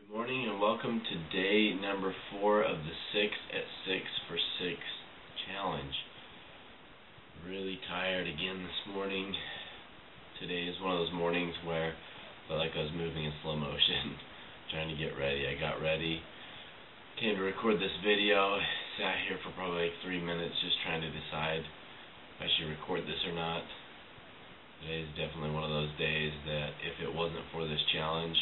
Good morning and welcome to day number 4 of the 6 at 6 for 6 challenge. Really tired again this morning. Today is one of those mornings where I felt like I was moving in slow motion, trying to get ready. I got ready, came to record this video, sat here for probably like 3 minutes just trying to decide if I should record this or not. Today is definitely one of those days that if it wasn't for this challenge,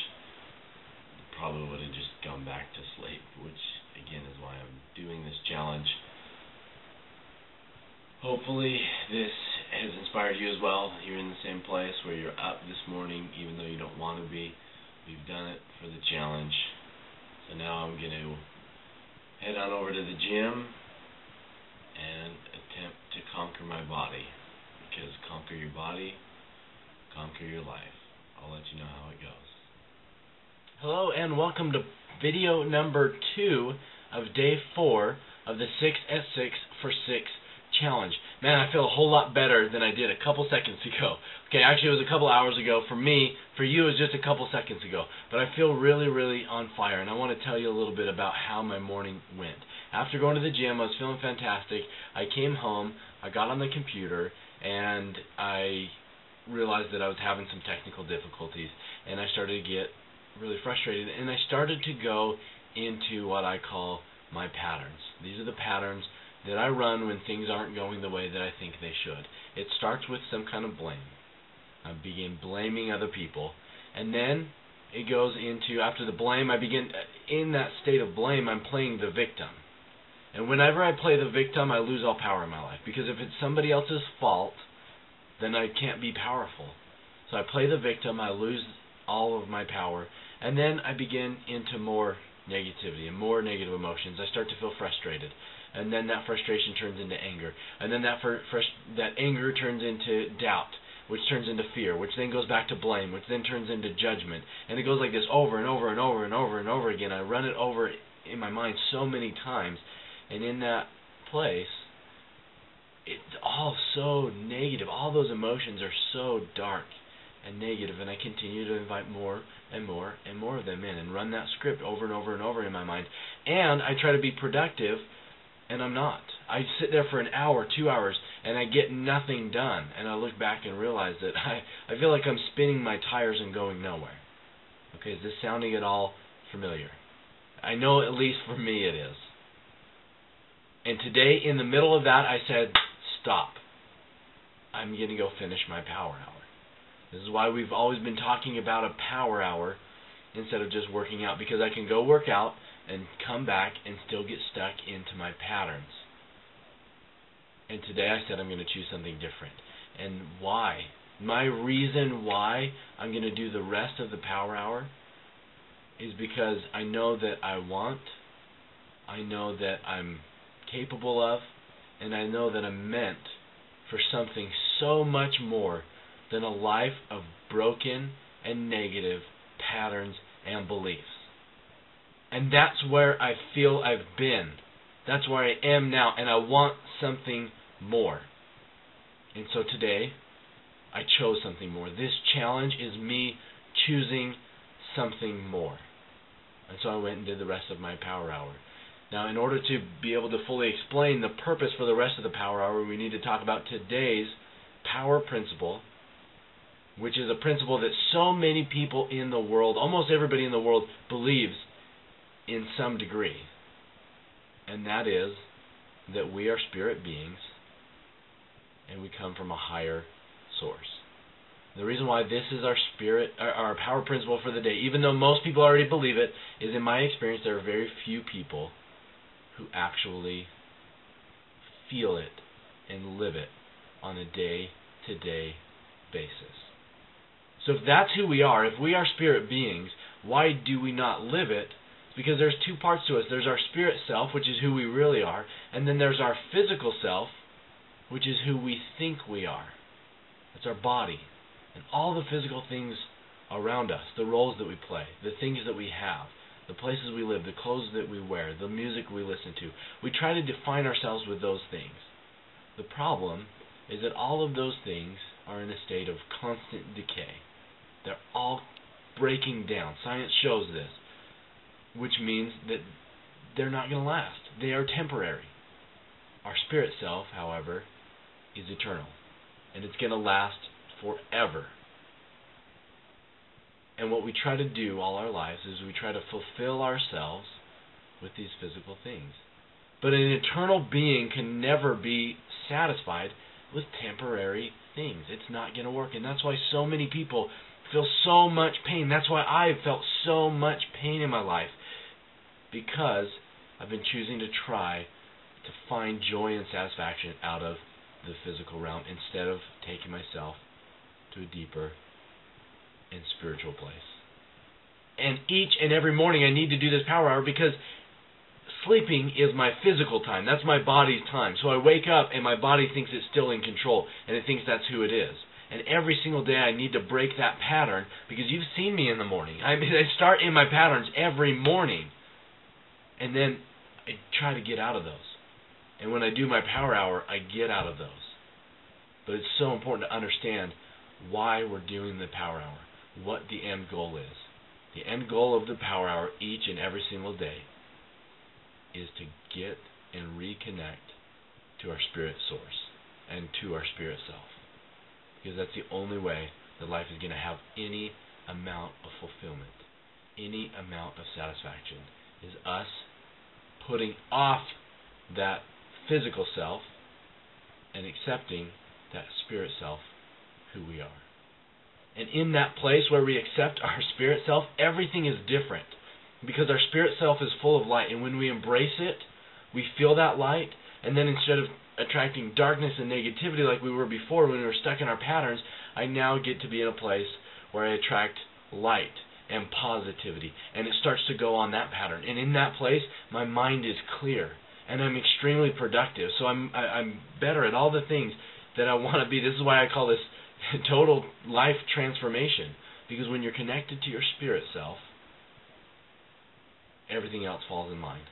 probably would have just gone back to sleep, which again is why I'm doing this challenge. Hopefully this has inspired you as well. You're in the same place where you're up this morning even though you don't want to be. We've done it for the challenge. So now I'm going to head on over to the gym and attempt to conquer my body, because conquer your body, conquer your life. I'll let you know how it goes. Hello and welcome to video number 2 of day 4 of the 6 at 6 for 6 challenge. Man, I feel a whole lot better than I did a couple seconds ago. Okay, actually it was a couple hours ago. For me, for you it was just a couple seconds ago. But I feel really, really on fire, and I want to tell you a little bit about how my morning went. After going to the gym, I was feeling fantastic. I came home, I got on the computer, and I realized that I was having some technical difficulties, and I started to get really frustrated, and I started to go into what I call my patterns. These are the patterns that I run when things aren't going the way that I think they should. It starts with some kind of blame. I begin blaming other people, and then it goes into, after the blame, I begin, in that state of blame, I'm playing the victim. And whenever I play the victim, I lose all power in my life, because if it's somebody else's fault, then I can't be powerful. So I play the victim, I lose all of my power, and then I begin into more negativity and more negative emotions. I start to feel frustrated, and then that frustration turns into anger, and then that anger turns into doubt, which turns into fear, which then goes back to blame, which then turns into judgment, and it goes like this over and over and over and over and over again. I run it over in my mind so many times, and in that place, it's all so negative. All those emotions are so dark and negative, and I continue to invite more and more and more of them in and run that script over and over and over in my mind. And I try to be productive, and I'm not. I sit there for an hour, 2 hours, and I get nothing done. And I look back and realize that I feel like I'm spinning my tires and going nowhere. Okay, is this sounding at all familiar? I know at least for me it is. And today, in the middle of that, I said, stop. I'm going to go finish my power hour. This is why we've always been talking about a power hour instead of just working out, because I can go work out and come back and still get stuck into my patterns. And today I said I'm going to choose something different. And why? My reason why I'm going to do the rest of the power hour is because I know that I want, I know that I'm capable of, and I know that I'm meant for something so much more than a life of broken and negative patterns and beliefs. And that's where I feel I've been. That's where I am now, and I want something more. And so today, I chose something more. This challenge is me choosing something more. And so I went and did the rest of my power hour. Now, in order to be able to fully explain the purpose for the rest of the power hour, we need to talk about today's power principle, which is a principle that so many people in the world, almost everybody in the world, believes in some degree. And that is that we are spirit beings and we come from a higher source. The reason why this is our power principle for the day, even though most people already believe it, is in my experience there are very few people who actually feel it and live it on a day-to-day basis. So if that's who we are, if we are spirit beings, why do we not live it? Because there's two parts to us. There's our spirit self, which is who we really are, and then there's our physical self, which is who we think we are. It's our body and all the physical things around us, the roles that we play, the things that we have, the places we live, the clothes that we wear, the music we listen to. We try to define ourselves with those things. The problem is that all of those things are in a state of constant decay. They're all breaking down. Science shows this. which means that they're not going to last. They are temporary. Our spirit self, however, is eternal, and it's going to last forever. And what we try to do all our lives is we try to fulfill ourselves with these physical things. But an eternal being can never be satisfied with temporary things. It's not going to work. And that's why so many people feel so much pain. That's why I've felt so much pain in my life. Because I've been choosing to try to find joy and satisfaction out of the physical realm instead of taking myself to a deeper and spiritual place. And each and every morning I need to do this power hour because sleeping is my physical time. That's my body's time. So I wake up and my body thinks it's still in control and it thinks that's who it is. And every single day I need to break that pattern because you've seen me in the morning. I start in my patterns every morning. And then I try to get out of those. And when I do my power hour, I get out of those. But it's so important to understand why we're doing the power hour, what the end goal is. The end goal of the power hour each and every single day is to get and reconnect to our spirit source and to our spirit self. Because that's the only way that life is going to have any amount of fulfillment, any amount of satisfaction, is us putting off that physical self and accepting that spirit self, who we are. And in that place where we accept our spirit self, everything is different. Because our spirit self is full of light. And when we embrace it, we feel that light. And then instead of attracting darkness and negativity like we were before when we were stuck in our patterns, I now get to be in a place where I attract light and positivity. And it starts to go on that pattern. And in that place, my mind is clear. And I'm extremely productive. So I'm better at all the things that I want to be. This is why I call this total life transformation. Because when you're connected to your spirit self, everything else falls in line.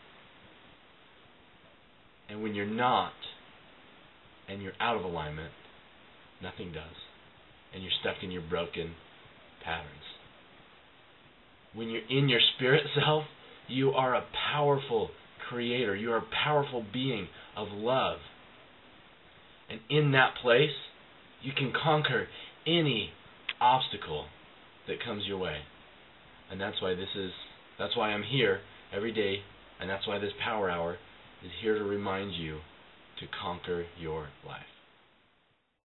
And when you're not, and you're out of alignment, nothing does. And you're stuck in your broken patterns. When you're in your spirit self, you are a powerful creator. You are a powerful being of love. And in that place, you can conquer any obstacle that comes your way. And that's why I'm here every day, and that's why this power hour is here to remind you to conquer your life.